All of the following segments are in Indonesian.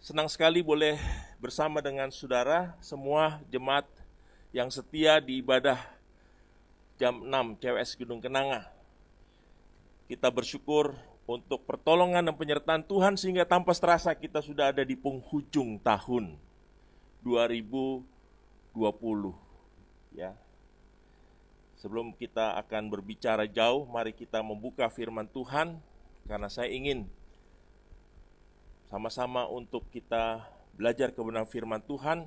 Senang sekali boleh bersama dengan saudara semua jemaat yang setia di ibadah jam 6 CWS Gunung Kenanga. Kita bersyukur untuk pertolongan dan penyertaan Tuhan sehingga tanpa terasa kita sudah ada di penghujung tahun 2020. Ya. Sebelum kita akan berbicara jauh, mari kita membuka firman Tuhan karena saya ingin sama-sama untuk kita belajar kebenaran firman Tuhan.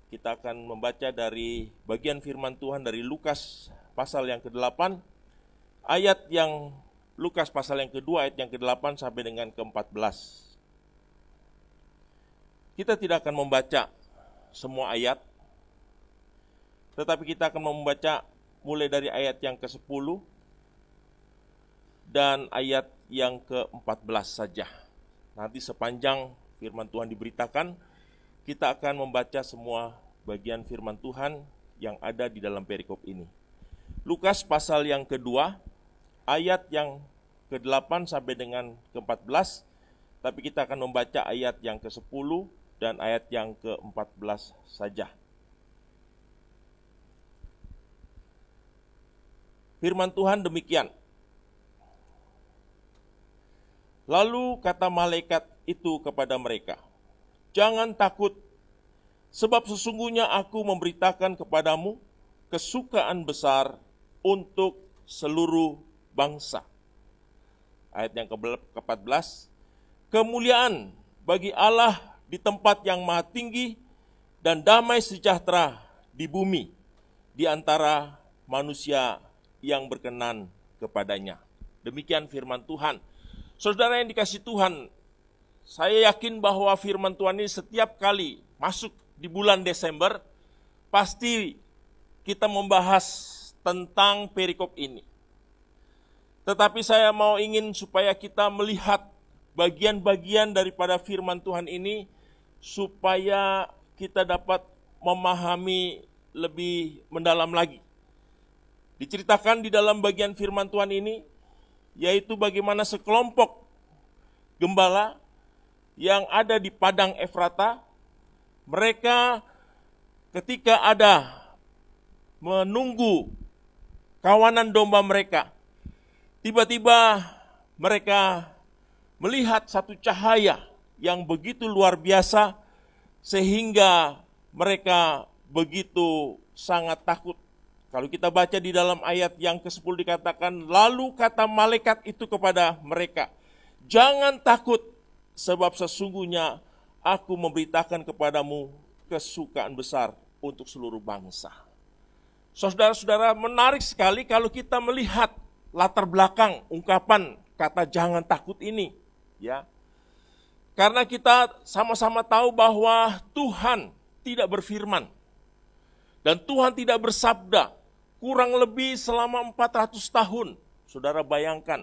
Kita akan membaca dari bagian firman Tuhan dari Lukas pasal yang ke-8, ayat yang Lukas pasal yang ke-2, ayat yang ke-8 sampai dengan ke-14. Kita tidak akan membaca semua ayat, tetapi kita akan membaca mulai dari ayat yang ke-10 dan ayat yang ke-14 saja. Nanti sepanjang firman Tuhan diberitakan, kita akan membaca semua bagian firman Tuhan yang ada di dalam perikop ini. Lukas pasal yang kedua, ayat yang ke-8 sampai dengan ke-14, tapi kita akan membaca ayat yang ke-10 dan ayat yang ke-14 saja. Firman Tuhan demikian. Lalu kata malaikat itu kepada mereka, "Jangan takut, sebab sesungguhnya aku memberitakan kepadamu kesukaan besar untuk seluruh bangsa." Ayat yang ke-14, "Kemuliaan bagi Allah di tempat yang maha tinggi dan damai sejahtera di bumi di antara manusia yang berkenan kepadanya." Demikian firman Tuhan. Saudara yang dikasihi Tuhan, saya yakin bahwa firman Tuhan ini setiap kali masuk di bulan Desember, pasti kita membahas tentang perikop ini. Tetapi saya ingin supaya kita melihat bagian-bagian daripada firman Tuhan ini, supaya kita dapat memahami lebih mendalam lagi. Diceritakan di dalam bagian firman Tuhan ini, yaitu bagaimana sekelompok gembala yang ada di padang Efrata, mereka ketika ada menunggu kawanan domba mereka, tiba-tiba mereka melihat satu cahaya yang begitu luar biasa sehingga mereka begitu sangat takut. Kalau kita baca di dalam ayat yang ke-10 dikatakan, lalu kata malaikat itu kepada mereka, "Jangan takut, sebab sesungguhnya aku memberitakan kepadamu kesukaan besar untuk seluruh bangsa." Saudara-saudara, menarik sekali kalau kita melihat latar belakang ungkapan kata "jangan takut" ini, ya. Karena kita sama-sama tahu bahwa Tuhan tidak berfirman dan Tuhan tidak bersabda kurang lebih selama 400 tahun. Saudara bayangkan,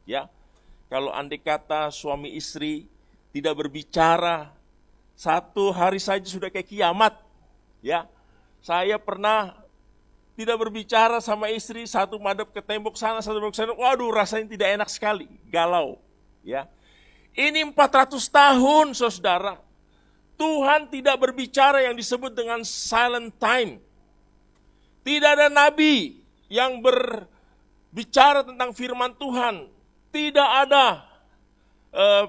ya, kalau andai kata suami istri tidak berbicara, satu hari saja sudah kayak kiamat, ya. Saya pernah tidak berbicara sama istri, satu madep ke tembok sana, satu tembok sana, waduh rasanya tidak enak sekali, galau, ya. Ini 400 tahun, saudara. Tuhan tidak berbicara yang disebut dengan silent time. Tidak ada nabi yang berbicara tentang firman Tuhan. Tidak ada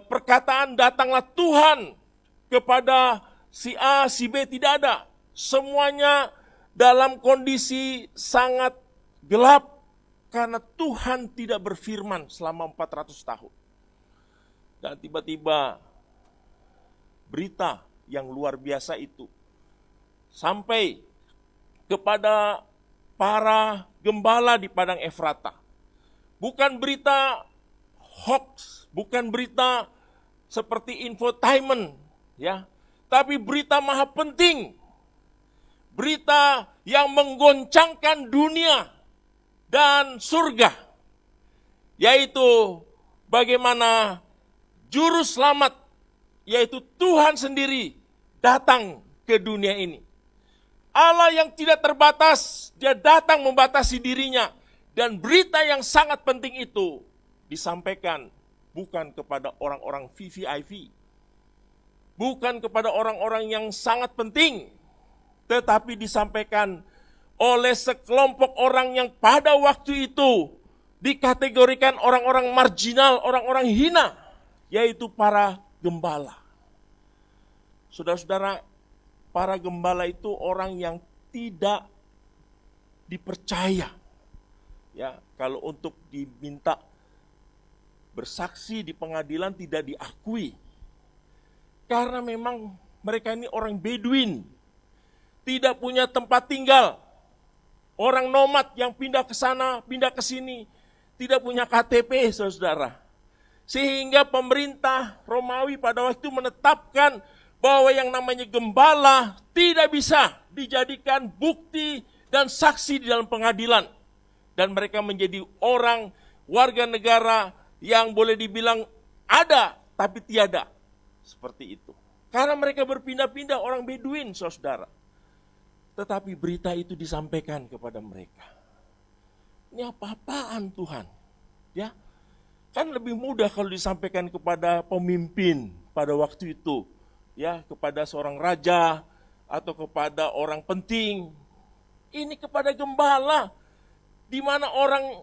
perkataan datanglah Tuhan kepada si A, si B, tidak ada. Semuanya dalam kondisi sangat gelap karena Tuhan tidak berfirman selama 400 tahun. Dan tiba-tiba berita yang luar biasa itu sampai kepada para gembala di padang Efrata. Bukan berita hoax, bukan berita seperti infotainment, ya, tapi berita maha penting. Berita yang menggoncangkan dunia dan surga, yaitu bagaimana juru selamat, yaitu Tuhan sendiri datang ke dunia ini. Allah yang tidak terbatas, dia datang membatasi dirinya. Dan berita yang sangat penting itu disampaikan bukan kepada orang-orang VVIP, bukan kepada orang-orang yang sangat penting, tetapi disampaikan oleh sekelompok orang yang pada waktu itu dikategorikan orang-orang marginal, orang-orang hina, yaitu para gembala. Saudara-saudara, para gembala itu orang yang tidak dipercaya. Ya, kalau untuk diminta bersaksi di pengadilan tidak diakui. Karena memang mereka ini orang Beduin, tidak punya tempat tinggal. Orang nomad yang pindah ke sana, pindah ke sini, tidak punya KTP, saudara. Sehingga pemerintah Romawi pada waktu itu menetapkan bahwa yang namanya gembala tidak bisa dijadikan bukti dan saksi di dalam pengadilan. Dan mereka menjadi orang warga negara yang boleh dibilang ada tapi tiada. Seperti itu. Karena mereka berpindah-pindah orang Beduin, saudara. Tetapi berita itu disampaikan kepada mereka. Ini apa-apaan Tuhan? Ya, kan lebih mudah kalau disampaikan kepada pemimpin pada waktu itu. Ya, kepada seorang raja atau kepada orang penting. Ini kepada gembala, di mana orang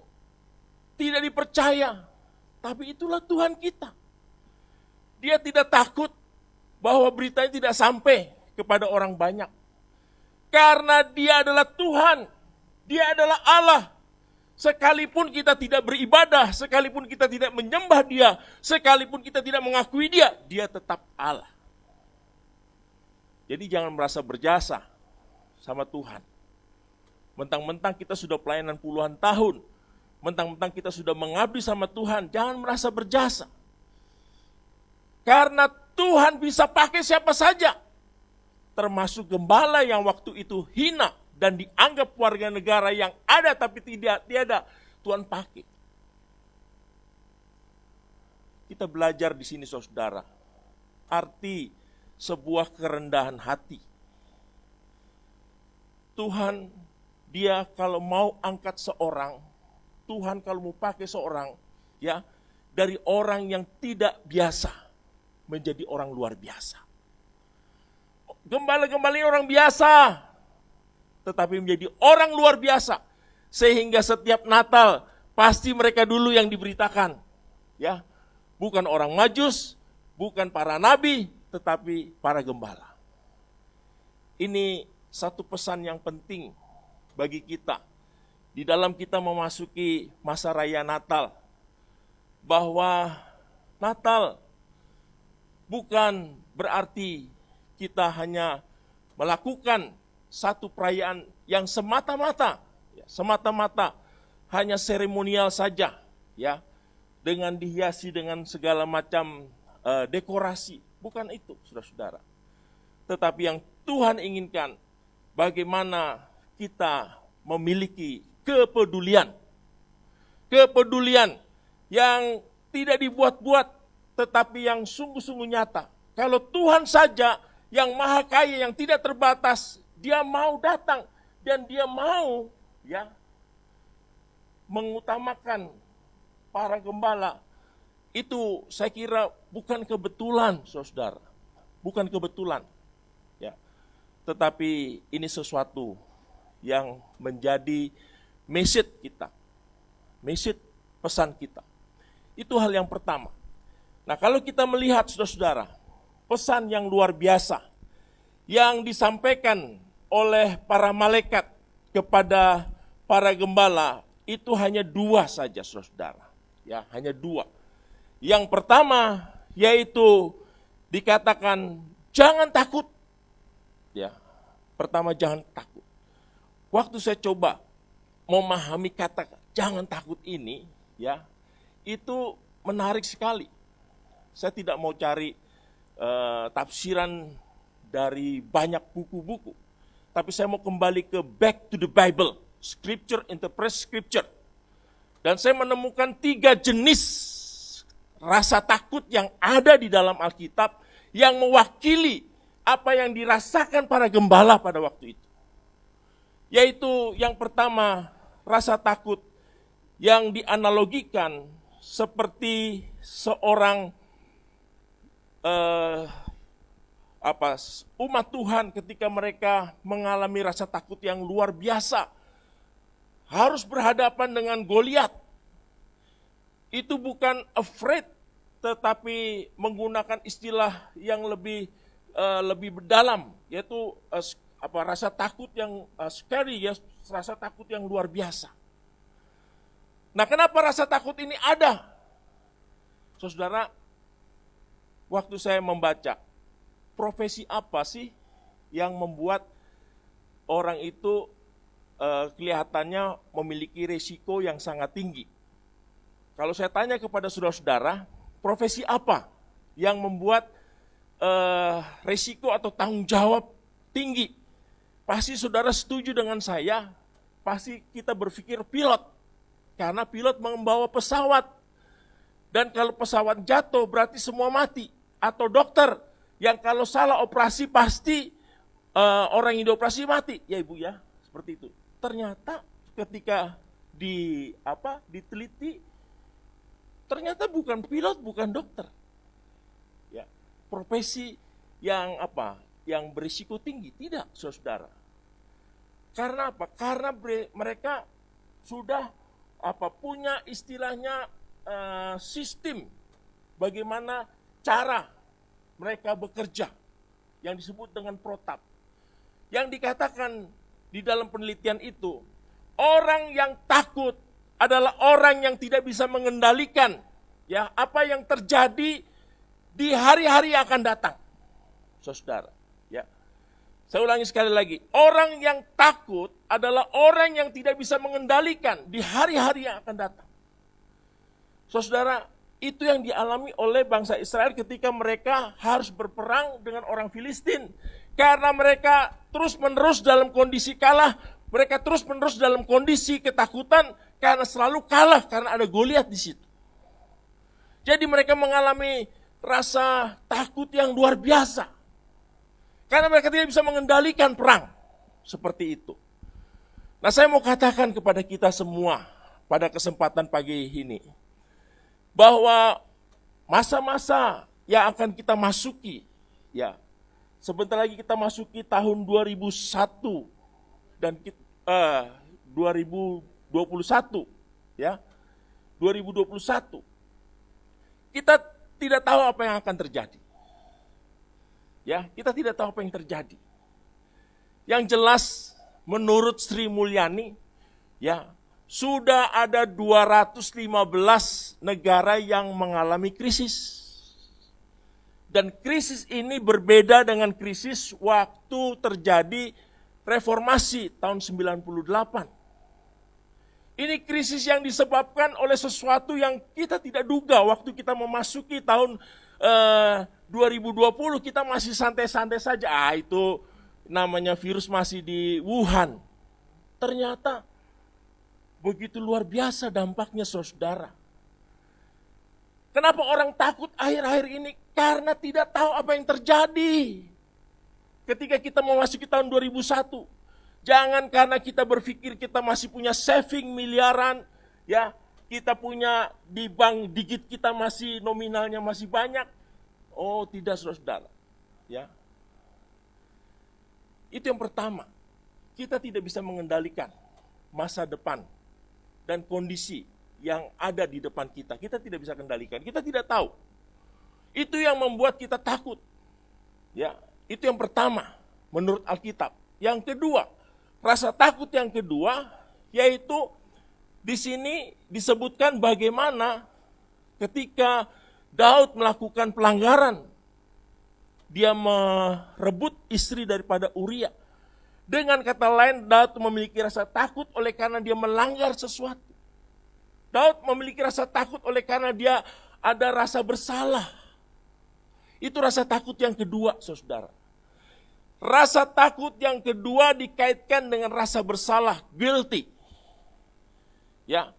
tidak dipercaya. Tapi itulah Tuhan kita. Dia tidak takut bahwa beritanya tidak sampai kepada orang banyak. Karena dia adalah Tuhan, dia adalah Allah. Sekalipun kita tidak beribadah, sekalipun kita tidak menyembah dia, sekalipun kita tidak mengakui dia, dia tetap Allah. Jadi jangan merasa berjasa sama Tuhan. Mentang-mentang kita sudah pelayanan puluhan tahun, mentang-mentang kita sudah mengabdi sama Tuhan, jangan merasa berjasa. Karena Tuhan bisa pakai siapa saja, termasuk gembala yang waktu itu hina dan dianggap warga negara yang ada tapi tiada, Tuhan pakai. Kita belajar di sini, saudara, arti sebuah kerendahan hati. Tuhan, dia kalau mau angkat seorang, Tuhan kalau mau pakai seorang, ya, dari orang yang tidak biasa menjadi orang luar biasa. Gembala-gembala ini orang biasa, tetapi menjadi orang luar biasa. Sehingga setiap Natal pasti mereka dulu yang diberitakan. Ya, bukan orang Majus, bukan para nabi, tetapi para gembala. Ini satu pesan yang penting bagi kita di dalam kita memasuki masa raya Natal, bahwa Natal bukan berarti kita hanya melakukan satu perayaan yang semata-mata hanya seremonial saja, ya, dengan dihiasi dengan segala macam dekorasi. Bukan itu, saudara-saudara. Tetapi yang Tuhan inginkan, bagaimana kita memiliki kepedulian yang tidak dibuat-buat, tetapi yang sungguh-sungguh nyata. Kalau Tuhan saja yang maha kaya, yang tidak terbatas, dia mau datang dan dia mau, ya, mengutamakan para gembala. Itu saya kira bukan kebetulan, saudara. Bukan kebetulan. Ya. Tetapi ini sesuatu yang menjadi message kita. Message pesan kita. Itu hal yang pertama. Nah, kalau kita melihat, saudara-saudara, pesan yang luar biasa yang disampaikan oleh para malaikat kepada para gembala, itu hanya dua saja, saudara. Ya, hanya dua. Yang pertama yaitu dikatakan jangan takut. Ya, pertama jangan takut. Waktu saya coba memahami kata jangan takut ini, ya, itu menarik sekali. Saya tidak mau cari tafsiran dari banyak buku-buku, tapi saya mau kembali ke back to the Bible, Scripture interpret Scripture. Dan saya menemukan 3 jenis rasa takut yang ada di dalam Alkitab yang mewakili apa yang dirasakan para gembala pada waktu itu. Yaitu yang pertama, rasa takut yang dianalogikan seperti seorang umat Tuhan ketika mereka mengalami rasa takut yang luar biasa, harus berhadapan dengan Goliat. Itu bukan afraid, tetapi menggunakan istilah yang lebih dalam, yaitu rasa takut yang scary, ya, rasa takut yang luar biasa. Nah, kenapa rasa takut ini ada? Saudara, waktu saya membaca, profesi apa sih yang membuat orang itu kelihatannya memiliki resiko yang sangat tinggi? Kalau saya tanya kepada saudara-saudara, profesi apa yang membuat resiko atau tanggung jawab tinggi? Pasti saudara setuju dengan saya, pasti kita berpikir pilot. Karena pilot membawa pesawat. Dan kalau pesawat jatuh berarti semua mati. Atau dokter yang kalau salah operasi pasti orang yang dioperasi mati. Ya Ibu ya, seperti itu. Ternyata ketika diteliti, ternyata bukan pilot, bukan dokter. Ya, profesi yang yang berisiko tinggi, tidak, saudara. Karena apa? Karena mereka sudah punya istilahnya sistem bagaimana cara mereka bekerja yang disebut dengan protap. Yang dikatakan di dalam penelitian itu, orang yang takut adalah orang yang tidak bisa mengendalikan ya apa yang terjadi di hari-hari yang akan datang. Saudara, ya. Saya ulangi sekali lagi, orang yang takut adalah orang yang tidak bisa mengendalikan di hari-hari yang akan datang. Saudara, itu yang dialami oleh bangsa Israel ketika mereka harus berperang dengan orang Filistin. Karena mereka terus-menerus dalam kondisi kalah, mereka terus-menerus dalam kondisi ketakutan, karena selalu kalah, karena ada Goliat di situ. Jadi mereka mengalami rasa takut yang luar biasa. Karena mereka tidak bisa mengendalikan perang. Seperti itu. Nah, saya mau katakan kepada kita semua pada kesempatan pagi ini, bahwa masa-masa yang akan kita masuki, ya, sebentar lagi kita masuki tahun 2001 dan 2021, ya, 2021. Kita tidak tahu apa yang akan terjadi. Ya, kita tidak tahu apa yang terjadi. Yang jelas, menurut Sri Mulyani, ya, sudah ada 215 negara yang mengalami krisis. Dan krisis ini berbeda dengan krisis waktu terjadi reformasi tahun 98. Ini krisis yang disebabkan oleh sesuatu yang kita tidak duga. Waktu kita memasuki tahun 2020, kita masih santai-santai saja. Itu namanya virus masih di Wuhan. Ternyata begitu luar biasa dampaknya, saudara. Kenapa orang takut akhir-akhir ini? Karena tidak tahu apa yang terjadi. Ketika kita memasuki tahun 2001, jangan karena kita berpikir kita masih punya saving miliaran, ya, kita punya di bank digit kita masih nominalnya masih banyak. Oh, tidak, saudara. Ya. Itu yang pertama. Kita tidak bisa mengendalikan masa depan dan kondisi yang ada di depan kita. Kita tidak bisa kendalikan. Kita tidak tahu. Itu yang membuat kita takut. Ya, itu yang pertama menurut Alkitab. Yang kedua, rasa takut yang kedua yaitu di sini disebutkan bagaimana ketika Daud melakukan pelanggaran. Dia merebut istri daripada Uria. Dengan kata lain, Daud memiliki rasa takut oleh karena dia melanggar sesuatu. Daud memiliki rasa takut oleh karena dia ada rasa bersalah. Itu rasa takut yang kedua, saudara. Rasa takut yang kedua dikaitkan dengan rasa bersalah, guilty. Ya,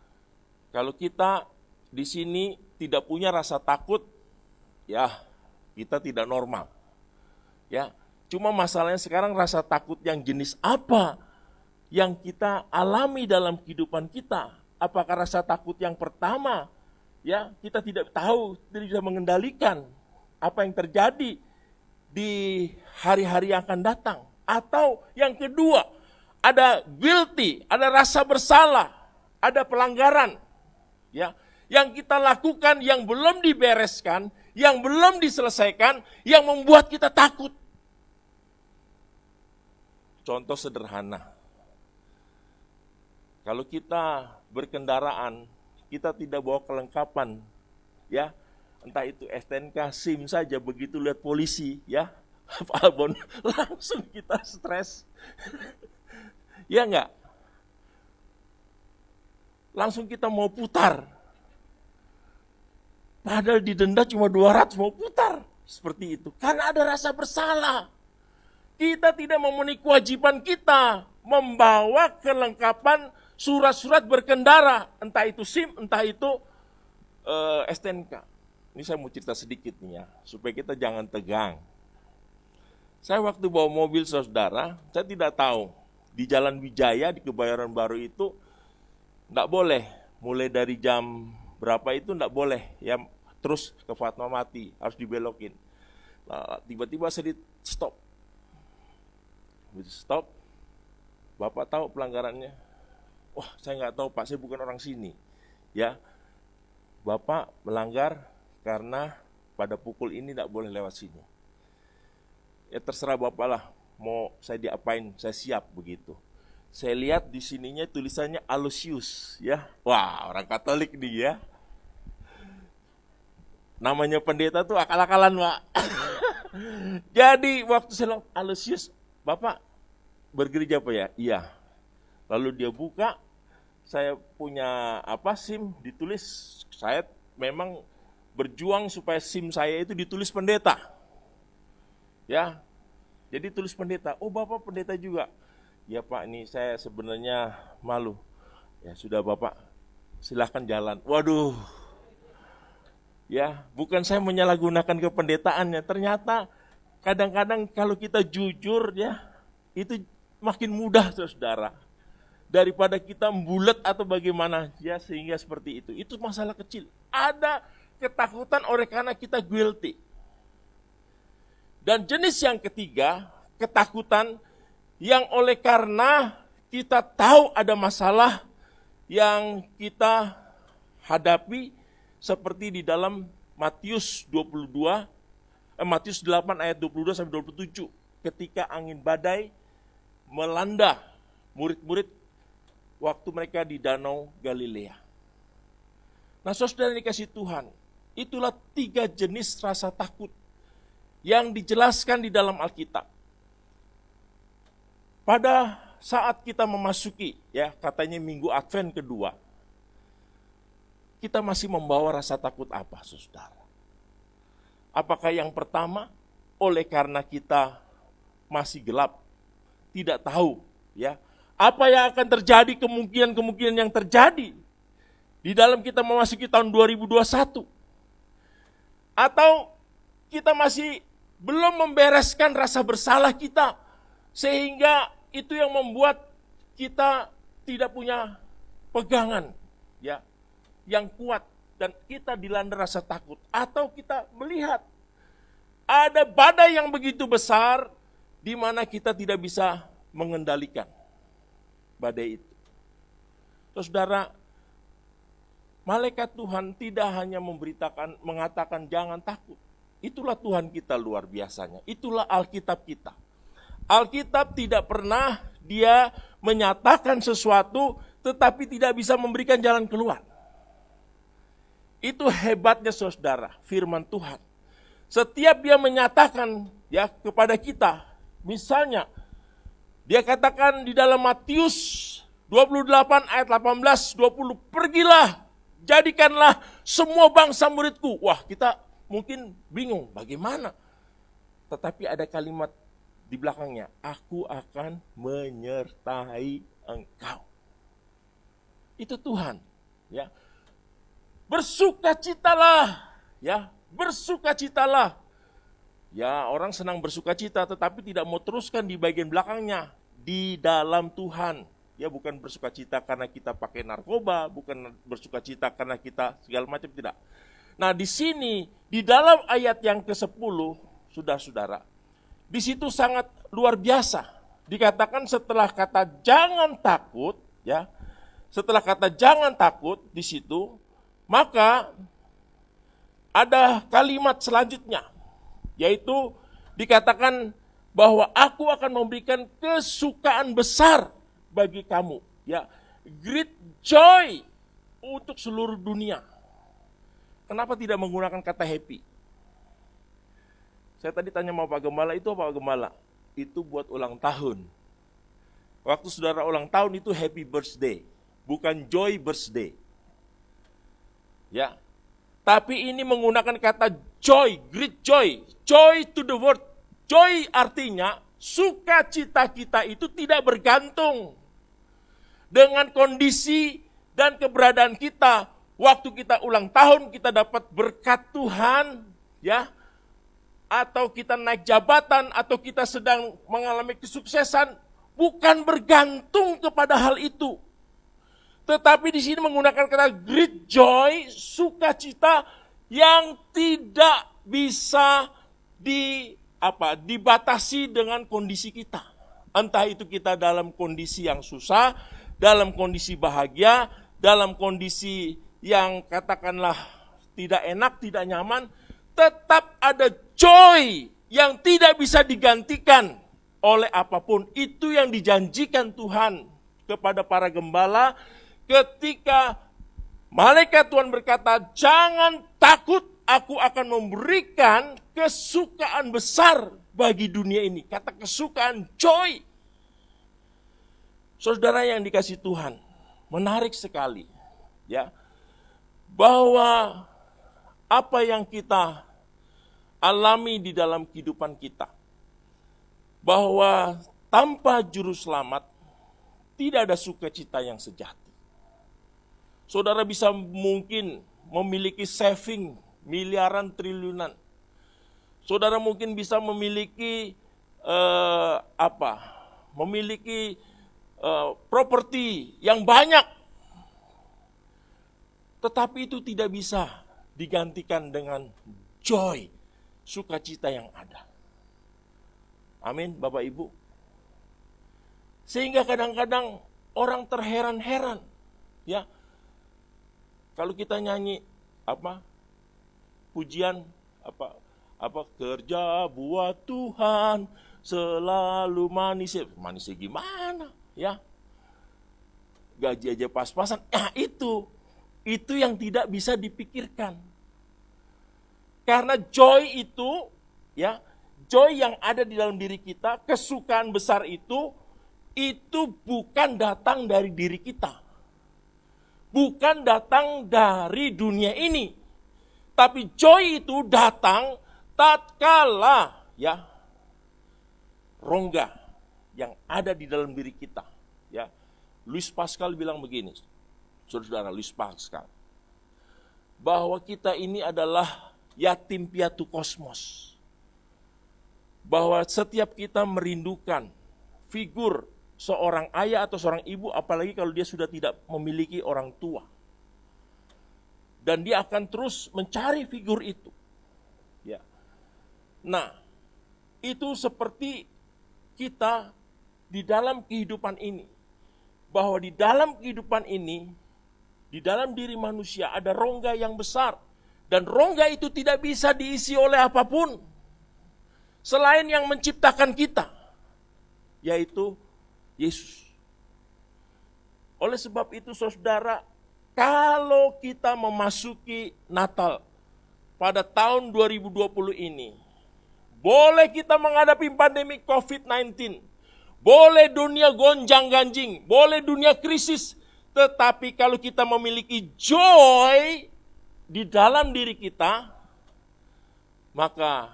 kalau kita di sini tidak punya rasa takut, ya kita tidak normal. Ya, cuma masalahnya sekarang rasa takut yang jenis apa yang kita alami dalam kehidupan kita? Apakah rasa takut yang pertama, ya kita tidak tahu, tidak bisa mengendalikan apa yang terjadi di hari-hari yang akan datang. Atau yang kedua, ada guilty, ada rasa bersalah, ada pelanggaran, ya, yang kita lakukan yang belum dibereskan, yang belum diselesaikan, yang membuat kita takut. Contoh sederhana, kalau kita berkendaraan, kita tidak bawa kelengkapan, ya, entah itu STNK, SIM saja, begitu lihat polisi, ya, Pak Albon, langsung kita stres. Ya enggak? Langsung kita mau putar. Padahal didenda cuma 200, mau putar. Seperti itu. Karena ada rasa bersalah. Kita tidak memenuhi kewajiban kita membawa kelengkapan surat-surat berkendara. Entah itu SIM, entah itu STNK. Ini saya mau cerita sedikit nih ya, supaya kita jangan tegang. Saya waktu bawa mobil saudara, saya tidak tahu di Jalan Wijaya di Kebayoran Baru itu enggak boleh, mulai dari jam berapa itu enggak boleh ya, terus ke Fatmawati, harus dibelokin. Nah, tiba-tiba saya di stop. Stop. Bapak tahu pelanggarannya? Wah, saya nggak tahu Pak, saya bukan orang sini. Ya, Bapak melanggar karena pada pukul ini enggak boleh lewat sini. Ya terserah Bapak lah, mau saya diapain, saya siap begitu. Saya lihat di sininya tulisannya Aloysius, ya. Wah, orang Katolik nih ya. Namanya pendeta tuh akal-akalan, Pak. Jadi waktu saya bilang Aloysius, Bapak bergereja apa ya? Iya. Lalu dia buka, saya punya SIM ditulis, saya memang berjuang supaya SIM saya itu ditulis pendeta. Ya, jadi tulis pendeta. Oh, Bapak pendeta juga. Ya Pak, ini saya sebenarnya malu. Ya sudah Bapak, silahkan jalan. Waduh, ya bukan saya menyalahgunakan kependetaannya. Ternyata kadang-kadang kalau kita jujur ya, itu makin mudah saudara. Daripada kita membulat atau bagaimana ya, sehingga seperti itu. Itu masalah kecil. Ada ketakutan oleh karena kita guilty. Dan jenis yang ketiga, ketakutan yang oleh karena kita tahu ada masalah yang kita hadapi, seperti di dalam Matius 8 ayat 22 sampai 27, ketika angin badai melanda murid-murid waktu mereka di Danau Galilea. Nah, saudara dikasih Tuhan, itulah 3 jenis rasa takut yang dijelaskan di dalam Alkitab. Pada saat kita memasuki, ya katanya minggu Advent kedua, kita masih membawa rasa takut apa, saudara? Apakah yang pertama, oleh karena kita masih gelap, tidak tahu, ya apa yang akan terjadi, kemungkinan yang terjadi di dalam kita memasuki tahun 2021, atau kita masih belum membereskan rasa bersalah kita, sehingga itu yang membuat kita tidak punya pegangan ya yang kuat, dan kita dilanda rasa takut. Atau kita melihat ada badai yang begitu besar di mana kita tidak bisa mengendalikan badai itu. Saudara, malaikat Tuhan tidak hanya mengatakan jangan takut. Itulah Tuhan kita luar biasanya. Itulah Alkitab kita. Alkitab tidak pernah dia menyatakan sesuatu tetapi tidak bisa memberikan jalan keluar. Itu hebatnya saudara, firman Tuhan. Setiap dia menyatakan ya kepada kita, misalnya dia katakan di dalam Matius 28 ayat 18-20, pergilah, jadikanlah semua bangsa muridku. Wah, kita mungkin bingung bagaimana. Tetapi ada kalimat di belakangnya, aku akan menyertai engkau. Itu Tuhan, ya. Bersukacitalah, ya, bersukacitalah. Ya, orang senang bersukacita tetapi tidak mau teruskan di bagian belakangnya, di dalam Tuhan. Ya, bukan bersukacita karena kita pakai narkoba, bukan bersukacita karena kita segala macam, tidak. Nah, di sini, di dalam ayat yang ke-10, saudara, di situ sangat luar biasa. Dikatakan setelah kata jangan takut, ya. Setelah kata jangan takut di situ, maka ada kalimat selanjutnya, yaitu dikatakan bahwa aku akan memberikan kesukaan besar bagi kamu, ya. Great joy untuk seluruh dunia. Kenapa tidak menggunakan kata happy? Saya tadi tanya sama Pak Gembala, itu apa Pak Gembala? Itu buat ulang tahun. Waktu saudara ulang tahun itu happy birthday, bukan joy birthday. Ya. Tapi ini menggunakan kata joy, great joy, joy to the world. Joy artinya sukacita kita itu tidak bergantung dengan kondisi dan keberadaan kita. Waktu kita ulang tahun kita dapat berkat Tuhan, ya. Atau kita naik jabatan, atau kita sedang mengalami kesuksesan, bukan bergantung kepada hal itu. Tetapi di sini menggunakan kata great joy, sukacita yang tidak bisa dibatasi dengan kondisi kita. Entah itu kita dalam kondisi yang susah, dalam kondisi bahagia, dalam kondisi yang katakanlah tidak enak, tidak nyaman, tetap ada joy yang tidak bisa digantikan oleh apapun. Itu yang dijanjikan Tuhan kepada para gembala ketika malaikat Tuhan berkata, jangan takut, aku akan memberikan kesukaan besar bagi dunia ini. Kata kesukaan, joy. Saudara yang dikasih Tuhan, menarik sekali, ya, bahwa apa yang kita alami di dalam kehidupan kita, bahwa tanpa juru selamat tidak ada sukacita yang sejati. Saudara bisa mungkin memiliki saving miliaran triliunan. Saudara mungkin bisa memiliki properti yang banyak, tetapi itu tidak bisa digantikan dengan joy, sukacita yang ada. Amin, Bapak Ibu. Sehingga kadang-kadang orang terheran-heran, ya. Kalau kita nyanyi pujian kerja buat Tuhan selalu manis. Manisnya gimana, ya? Gaji aja pas-pasan. Nah, itu yang tidak bisa dipikirkan. Karena joy itu, ya, joy yang ada di dalam diri kita, kesukaan besar itu bukan datang dari diri kita. Bukan datang dari dunia ini. Tapi joy itu datang tatkala, ya, rongga yang ada di dalam diri kita, ya. Louis Pascal bilang begini, saudara Louis Pascal, bahwa kita ini adalah yatim piatu kosmos. Bahwa setiap kita merindukan figur seorang ayah atau seorang ibu, apalagi kalau dia sudah tidak memiliki orang tua. Dan dia akan terus mencari figur itu. Ya. Nah, itu seperti kita di dalam kehidupan ini. Bahwa di dalam kehidupan ini, di dalam diri manusia ada rongga yang besar. Dan rongga itu tidak bisa diisi oleh apapun selain yang menciptakan kita, yaitu Yesus. Oleh sebab itu saudara, kalau kita memasuki Natal pada tahun 2020 ini, boleh kita menghadapi pandemi COVID-19, boleh dunia gonjang-ganjing, boleh dunia krisis, tetapi kalau kita memiliki joy di dalam diri kita, maka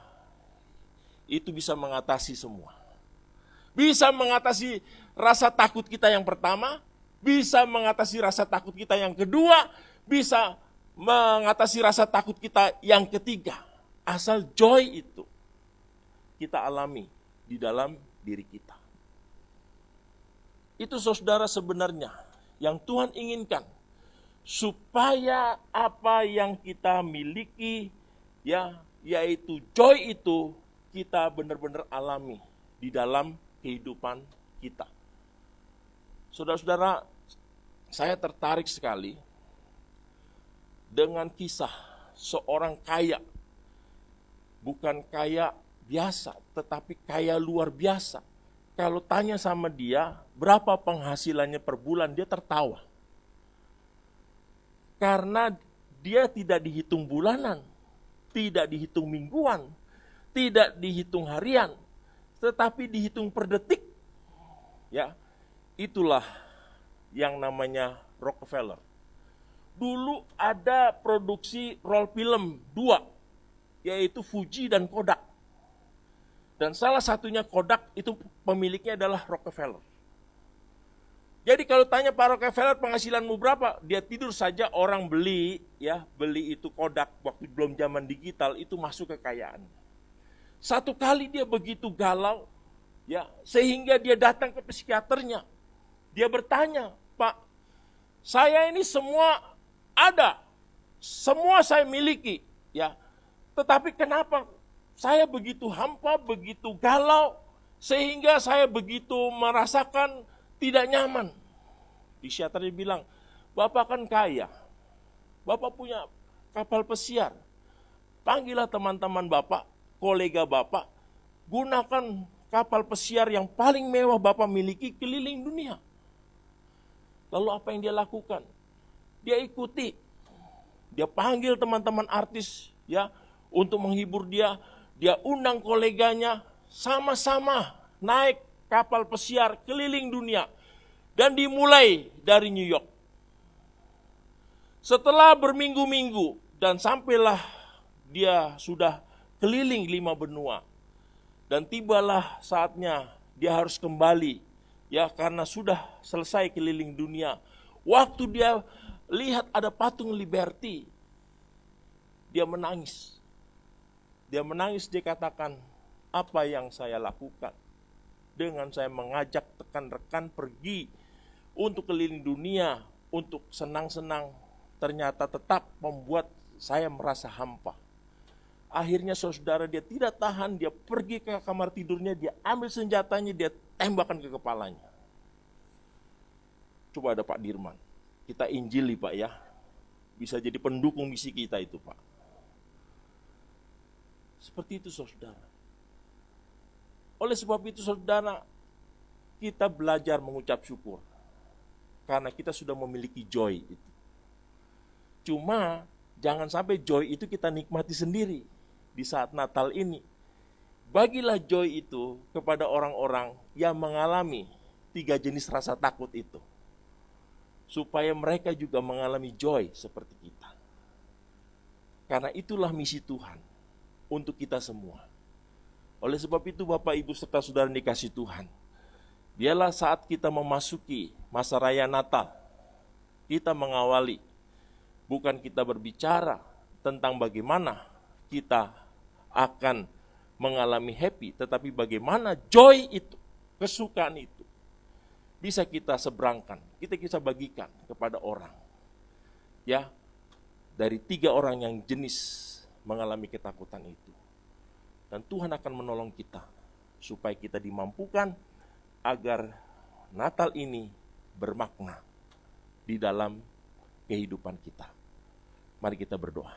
itu bisa mengatasi semua. Bisa mengatasi rasa takut kita yang pertama, bisa mengatasi rasa takut kita yang kedua, bisa mengatasi rasa takut kita yang ketiga. Asal joy itu kita alami di dalam diri kita. Itu saudara sebenarnya yang Tuhan inginkan. Supaya apa yang kita miliki, ya, yaitu joy itu kita benar-benar alami di dalam kehidupan kita. Saudara-saudara, saya tertarik sekali dengan kisah seorang kaya. Bukan kaya biasa, tetapi kaya luar biasa. Kalau tanya sama dia, berapa penghasilannya per bulan, dia tertawa. Karena dia tidak dihitung bulanan, tidak dihitung mingguan, tidak dihitung harian, tetapi dihitung per detik. Ya, itulah yang namanya Rockefeller. Dulu ada produksi roll film 2, yaitu Fuji dan Kodak. Dan salah satunya Kodak itu pemiliknya adalah Rockefeller. Jadi kalau tanya Pak Rockefeller penghasilanmu berapa? Dia tidur saja orang beli itu Kodak waktu belum zaman digital itu masuk kekayaan. Satu kali dia begitu galau sehingga dia datang ke psikiaternya. Dia bertanya, "Pak, saya ini semua ada, semua saya miliki, tetapi kenapa saya begitu hampa, begitu galau, sehingga saya begitu merasakan tidak nyaman?" Psikiater bilang, "Bapak kan kaya, Bapak punya kapal pesiar, panggillah teman-teman Bapak, kolega Bapak, gunakan kapal pesiar yang paling mewah Bapak miliki keliling dunia." Lalu apa yang dia lakukan? Dia ikuti, dia panggil teman-teman artis untuk menghibur dia, dia undang koleganya, sama-sama naik kapal pesiar keliling dunia, dan dimulai dari New York. Setelah berminggu-minggu, dan sampailah dia sudah keliling 5 benua, dan tibalah saatnya dia harus kembali, karena sudah selesai keliling dunia. Waktu dia lihat ada patung Liberty, dia menangis. Dia menangis, dia katakan, "Apa yang saya lakukan dengan saya mengajak rekan-rekan pergi untuk keliling dunia, untuk senang-senang, ternyata tetap membuat saya merasa hampa." Akhirnya saudara, dia tidak tahan, dia pergi ke kamar tidurnya, dia ambil senjatanya, dia tembakkan ke kepalanya. Coba ada Pak Dirman, kita injili Pak bisa jadi pendukung misi kita itu Pak. Seperti itu saudara. Oleh sebab itu saudara, kita belajar mengucap syukur, karena kita sudah memiliki joy itu. Cuma jangan sampai joy itu kita nikmati sendiri di saat Natal ini. Bagilah joy itu kepada orang-orang yang mengalami 3 jenis rasa takut itu, supaya mereka juga mengalami joy seperti kita. Karena itulah misi Tuhan untuk kita semua. Oleh sebab itu Bapak, Ibu, serta saudara dikasih Tuhan, biarlah saat kita memasuki masa raya Natal, kita mengawali, bukan kita berbicara tentang bagaimana kita akan mengalami happy, tetapi bagaimana joy itu, kesukaan itu, bisa kita seberangkan, kita bisa bagikan kepada orang. Dari 3 orang yang jenis mengalami ketakutan itu. Dan Tuhan akan menolong kita, supaya kita dimampukan agar Natal ini bermakna di dalam kehidupan kita. Mari kita berdoa.